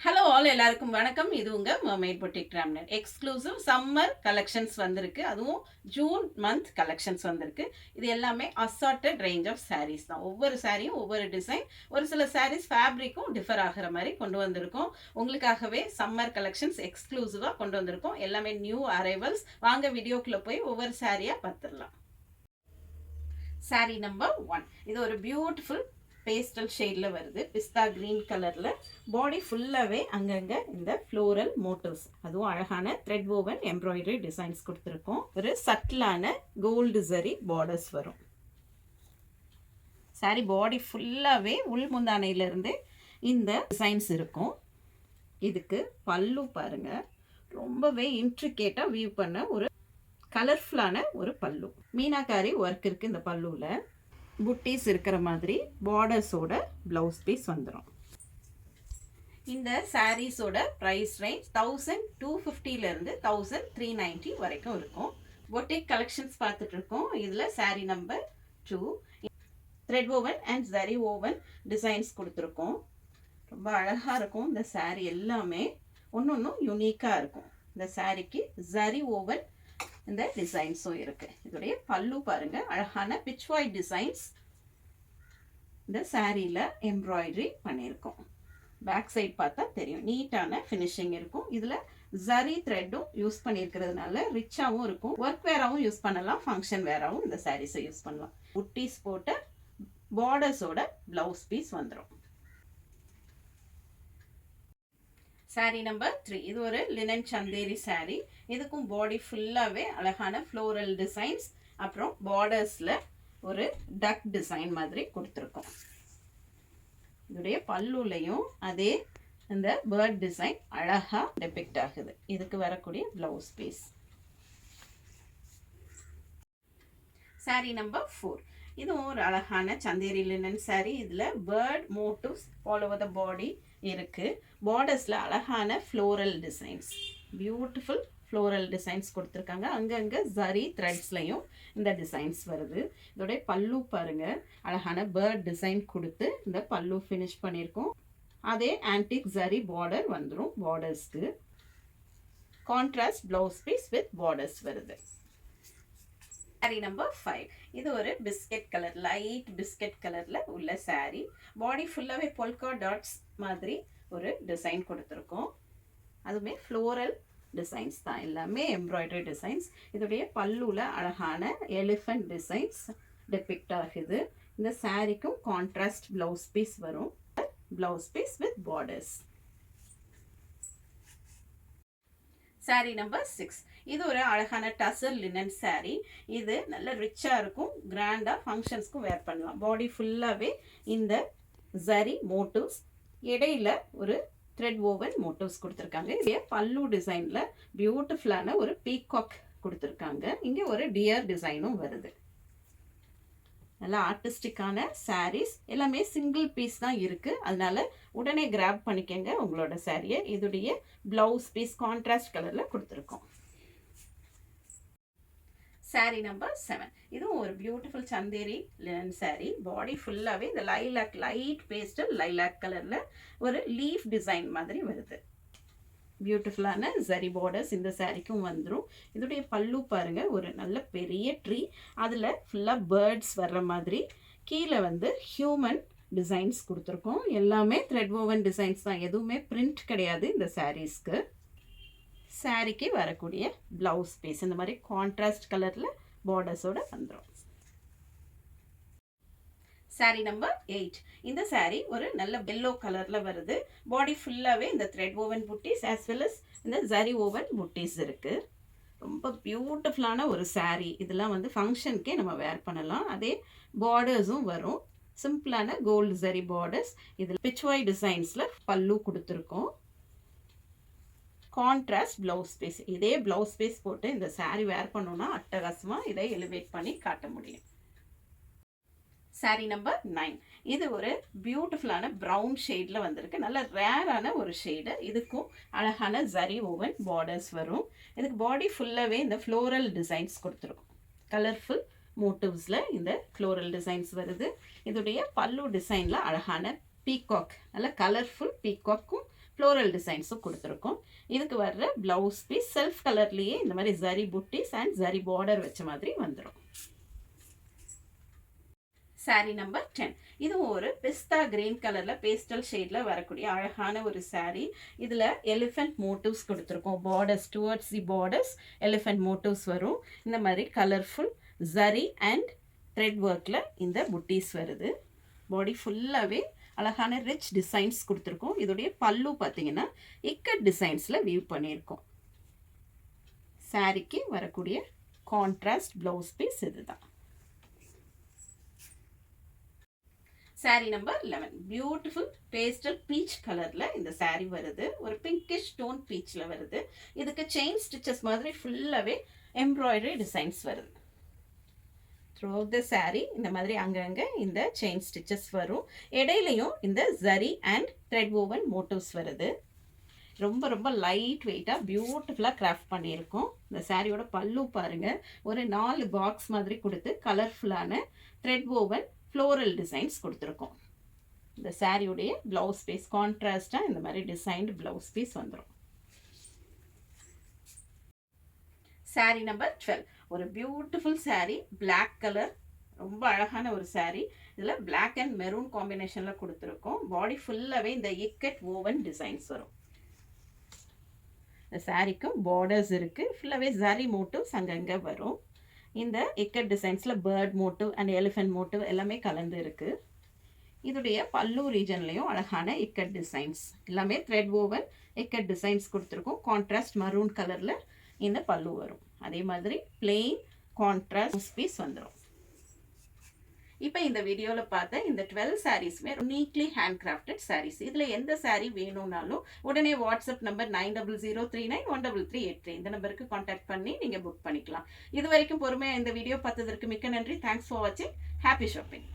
Hello all எல்லாருக்கும் வணக்கம். இது உங்க மர்மெய்ட் பொட்டிக் டிராம்னர் எக்ஸ்க்ளூசிவ் சம்மர் கலெக்ஷன்ஸ் வந்திருக்கு. அதுவும் ஜூன் மந்த் கலெக்ஷன்ஸ் வந்திருக்கு. இது எல்லாமே அசார்ட்டட் ரேஞ்ச் ஆஃப் சாரீஸ் தான். ஒவ்வொரு சாரியும் ஒவ்வொரு டிசைன், ஒரு சில சாரீஸ் ஃபேப்ரிக்கும் டிஃபர் ஆகிற மாதிரி கொண்டு வந்திருக்கோம். உங்களுக்காகவே சம்மர் கலெக்ஷன்ஸ் எக்ஸ்க்ளூசிவாக கொண்டு வந்திருக்கோம். எல்லாமே நியூ அரைவல்ஸ். வாங்க வீடியோக்குள்ளே போய் ஒவ்வொரு சாரியாக பார்த்துடலாம். சாரீ நம்பர் 1. இது ஒரு பியூட்டிஃபுல் பேஸ்டல் ஷேடில் வருது. பிஸ்தா கிரீன் கலரில் பாடி ஃபுல்லாகவே அங்கங்கே இந்த ஃப்ளோரல் மோட்டிவ்ஸ், அதுவும் அழகான த்ரெட் ஓவன் எம்ப்ராய்டரி டிசைன்ஸ் கொடுத்துருக்கோம். ஒரு சட்டிலான கோல்டு ஜரி பார்டர்ஸ் வரும். சாரி பாடி ஃபுல்லாகவே உள் முந்தானையிலிருந்து இந்த டிசைன்ஸ் இருக்கும். இதுக்கு பல்லு பாருங்கள், ரொம்பவே இன்ட்ரிகேட்டாக வியூ பண்ண ஒரு கலர்ஃபுல்லான ஒரு பல்லு. மீனாக்காரி ஒர்க் இருக்குது இந்த பல்லுவில். புட்டீஸ் இருக்கிற மாதிரி பார்டர்ஸோட ப்ளவுஸ் பீஸ் வந்துடும். இந்த சாரீஸோட ப்ரைஸ் ரேஞ்ச் 1250 1390 வரைக்கும் இருக்கும். பொட்டிக் கலெக்ஷன்ஸ் பார்த்துட்டு இருக்கோம். இதில் sari number 2 thread woven and zari woven designs கொடுத்துருக்கோம். ரொம்ப அழகாக இருக்கும். இந்த சாரீ எல்லாமே ஒன்றும் யூனிக்காக இருக்கும். இந்த சாரீக்கு ஜரி ஓவன் இந்த டிசைன்ஸும் இருக்கு. இதோடைய பல்லு பாருங்க, அழகான பிச்வாய் டிசைன்ஸ் இந்த சாரியில எம்ப்ராய்டரி பண்ணியிருக்கோம். பேக் சைட் பார்த்தா தெரியும், நீட்டான ஃபினிஷிங் இருக்கும். இதுல ஜரி த்ரெட்டும் யூஸ் பண்ணியிருக்கிறதுனால ரிச்சாகவும் இருக்கும். ஒர்க் வேராகவும் யூஸ் பண்ணலாம், ஃபங்க்ஷன் வேராகவும் இந்த சாரீஸை யூஸ் பண்ணலாம். புட்டீஸ் போட்ட பார்டர்ஸோட பிளவுஸ் பீஸ் வந்துடும். சாரீ நம்பர் 3. இது ஒரு லினன் சந்தேரி சாரீ. இதுக்கும் பாடி ஃபுல்லாகவே அழகான ஃப்ளோரல் டிசைன்ஸ், அப்புறம் பார்டர்ஸில் ஒரு டக் டிசைன் மாதிரி கொடுத்துருக்கோம். இதோடைய பல்லுலையும் அதே இந்த பேர்ட் டிசைன் அழகாக டெபிக்ட் ஆகுது. இதுக்கு வரக்கூடிய ப்ளவுஸ் பீஸ். சாரீ நம்பர் 4. இதுவும் ஒரு அழகான சந்தேரி லினன் சாரீ. இதில் bird motifs all over the body இருக்கு. பார்டர்ஸில் அழகான floral designs, beautiful floral designs கொடுத்துருக்காங்க. அங்கங்கே ஜரி த்ரெட்ஸ்லையும் இந்த டிசைன்ஸ் வருது. இதோடைய பல்லு பாருங்க, அழகான பேர்ட் டிசைன் கொடுத்து இந்த பல்லு ஃபினிஷ் பண்ணியிருக்கோம். அதே ஆன்டிக் ஜரி பார்டர் வந்துடும். பார்டர்ஸ்க்கு contrast blouse piece with borders வருது. சாரீ நம்பர் 5. இது ஒரு பிஸ்கெட் கலர், லைட் பிஸ்கெட் கலரில் உள்ள சாரீ. பாடி ஃபுல்லாகவே பொல்கா டாட்ஸ் மாதிரி ஒரு டிசைன் கொடுத்துருக்கோம். அதுவுமே ஃப்ளோரல் டிசைன்ஸ் தான், எல்லாமே எம்ப்ராய்டரி டிசைன்ஸ். இதோடைய பல்லுவில் அழகான எலிஃபண்ட் டிசைன்ஸ் டெபிக்ட் ஆகுது. இந்த சாரீக்கும் கான்ட்ராஸ்ட் ப்ளவுஸ் பீஸ் வரும். Blouse piece with borders. Sari number 6. இது ஒரு அழகான டசர் லினன் சாரீ. இது நல்ல ரிச்சாக இருக்கும், கிராண்டாக ஃபங்க்ஷன்ஸ்க்கும் வேர் பண்ணலாம். பாடி ஃபுல்லாகவே இந்த ஜரி மோட்டிவ்ஸ், இடையில ஒரு த்ரெட் ஓவன் மோட்டிவ்ஸ் கொடுத்துருக்காங்க. இதே பல்லு டிசைனில் பியூட்டிஃபுல்லான ஒரு பீகாக் கொடுத்துருக்காங்க. இங்கே ஒரு டியர் டிசைனும் வருது. நல்லா ஆர்டிஸ்டிக்கான சாரீஸ், எல்லாமே சிங்கிள் பீஸ் தான் இருக்குது. அதனால உடனே கிராப் பண்ணிக்கங்க உங்களோட சாரியை. இதோடைய ப்ளவுஸ் பீஸ் கான்ட்ராஸ்ட் கலரில் கொடுத்துருக்கோம். சாரீ நம்பர் 7. இதுவும் ஒரு பியூட்டிஃபுல் சந்தேரி லினன் சாரீ. பாடி ஃபுல்லாகவே இந்த லைலாக், லைட் பேஸ்டல் லைலாக் கலரில் ஒரு லீஃப் டிசைன் மாதிரி வருது. பியூட்டிஃபுல்லான ஜரி பார்டர்ஸ் இந்த சாரிக்கும் வந்துடும். இதோடைய பல்லு பாருங்க, ஒரு நல்ல பெரிய ட்ரீ, அதில் ஃபுல்லாக பேர்ட்ஸ் வர்ற மாதிரி. கீழே வந்து ஹியூமன் டிசைன்ஸ் கொடுத்துருக்கோம். எல்லாமே த்ரெட் ஓவன் டிசைன்ஸ் தான், எதுவுமே பிரிண்ட் கிடையாது இந்த சாரீஸ்க்கு. சாரிக்கு வரக்கூடிய ப்ளவுஸ் பீஸ் இந்த மாதிரி கான்ட்ராஸ்ட் கலரில் பார்டர்ஸோட வந்துடும். சாரீ நம்பர் 8. இந்த சாரீ ஒரு நல்ல எல்லோ கலரில் வருது. பாடி ஃபுல்லாகவே இந்த thread oven புட்டீஸ் as well as இந்த ஜரி ஓவன் புட்டீஸ் இருக்குது. ரொம்ப பியூட்டிஃபுல்லான ஒரு சாரீ. இதெல்லாம் வந்து ஃபங்க்ஷனுக்கே நம்ம வேர் பண்ணலாம். அதே பார்டர்ஸும் வரும், சிம்பிளான கோல்டு ஜரி பார்டர்ஸ். இதில் பிச்வாய் டிசைன்ஸில் பல்லு கொடுத்துருக்கோம். Contrast blouse piece. இதே ப்ளவுஸ் பீஸ் போட்டு இந்த சாரீ வேர் பண்ணோன்னா அட்டகாசமாக இதை எலிவேட் பண்ணி காட்ட முடியும். சாரீ நம்பர் 9. இது ஒரு பியூட்டிஃபுல்லான ப்ரௌன் ஷேடில் வந்திருக்கு. நல்ல ரேரான ஒரு ஷேடு. இதுக்கும் அழகான ஜரி ஓவன் பார்டர்ஸ் வரும். இதுக்கு பாடி ஃபுல்லாகவே இந்த ஃப்ளோரல் டிசைன்ஸ் கொடுத்துருக்கும். கலர்ஃபுல் மோட்டிவ்ஸில் இந்த ஃப்ளோரல் டிசைன்ஸ் வருது. இதோடைய பல்லு டிசைனில் அழகான பீகாக், நல்ல கலர்ஃபுல் பீகாக்கும் ஃப்ளோரல் டிசைன்ஸும் கொடுத்துருக்கோம். இதுக்கு வர்ற ப்ளவுஸ் பீஸ் செல்ஃப் கலர்லேயே இந்த மாதிரி zari Buddhist and zari border வச்ச மாதிரி வந்துடும். சாரீ நம்பர் 10. இதுவும் ஒரு பிஸ்தா கிரீன் கலரில் பேஸ்டல் ஷேடில் வரக்கூடிய அழகான ஒரு சாரீ. இதில் எலிஃபென்ட் மோட்டிவ்ஸ் கொடுத்துருக்கோம். Borders towards the borders elephant motives வரும். இந்த மாதிரி கலர்ஃபுல் ஜரி அண்ட் த்ரெட் ஒர்க்கில் இந்த புட்டீஸ் வருது. பாடி ஃபுல்லாகவே அழகான ரிச் டிசைன்ஸ் கொடுத்துருக்கோம். இதோடைய பல்லு பார்த்தீங்கன்னா இக்கட் டிசைன்ஸில் வீவ் பண்ணியிருக்கோம். சாரீக்கு வரக்கூடிய கான்ட்ராஸ்ட் ப்ளவுஸ் பீஸ் இதுதான். Sari number 11. Beautiful pastel beach கலரில் இந்த சாரீ வருது. ஒரு பிங்கிஷ் டோன் பீச்சில் வருது. இதுக்கு செயின் ஸ்டிச்சஸ் மாதிரி ஃபுல்லாகவே எம்ப்ராய்டரி டிசைன்ஸ் வருது. த்ரூ த சாரீ இந்த மாதிரி அங்கங்கே இந்த செயின் ஸ்டிச்சஸ் வரும். இடையிலையும் இந்த zari and thread woven motifs வருது. ரொம்ப ரொம்ப லைட் வெயிட்டாக பியூட்டிஃபுல்லாக கிராஃப்ட் பண்ணியிருக்கோம். இந்த சாரியோட பல்லு பாருங்கள், ஒரு 4 பாக்ஸ் மாதிரி கொடுத்து கலர்ஃபுல்லான த்ரெட் ஓவன் ஃப்ளோரல் டிசைன்ஸ் கொடுத்துருக்கோம். இந்த சாரியுடைய ப்ளவுஸ் பீஸ் கான்ட்ராஸ்டாக இந்த மாதிரி டிசைன்டு ப்ளவுஸ் பீஸ் வந்துடும். சாரீ நம்பர் 12. ஒரு பியூட்டிஃபுல் சாரீ, பிளாக் கலர், ரொம்ப அழகான ஒரு சாரீ. இதில் பிளாக் அண்ட் மெரூன் காம்பினேஷனில் கொடுத்துருக்கோம். பாடி ஃபுல்லாகவே இந்த இக்கட் ஓவன் டிசைன்ஸ் வரும். இந்த சாரீக்கும் பார்டர்ஸ் இருக்குது. ஃபுல்லாகவே ஜரி மோட்டிவ்ஸ் அங்கங்கே வரும். இந்த இக்கட் டிசைன்ஸில் bird motif and elephant motif எல்லாமே கலந்து இருக்குது. இதோடைய பல்லு ரீஜன்லேயும் அழகான இக்கட் டிசைன்ஸ் எல்லாமே த்ரெட் ஓவன் இக்கட் டிசைன்ஸ் கொடுத்துருக்கோம். கான்ட்ராஸ்ட் மரூன் கலரில் இந்த பல்லு வரும். அதே மாதிரி பிளெயின் கான்ட்ராஸ்ட் பீஸ் வந்துடும். இப்போ இந்த வீடியோவில் பார்த்த இந்த 12 சாரீஸுமே நீட்லி ஹேண்ட் கிராஃப்டட் சாரீஸ். இதில் எந்த சாரீ வேணும்னாலும் உடனே வாட்ஸ்அப் நம்பர் 9003913383 இந்த நம்பருக்கு கான்டாக்ட் பண்ணி நீங்கள் புக் பண்ணிக்கலாம். இது வரைக்கும் பொறுமையாக இந்த வீடியோ பார்த்ததற்கு மிக்க நன்றி. தேங்க்ஸ் ஃபார் வாட்சிங். Happy shopping.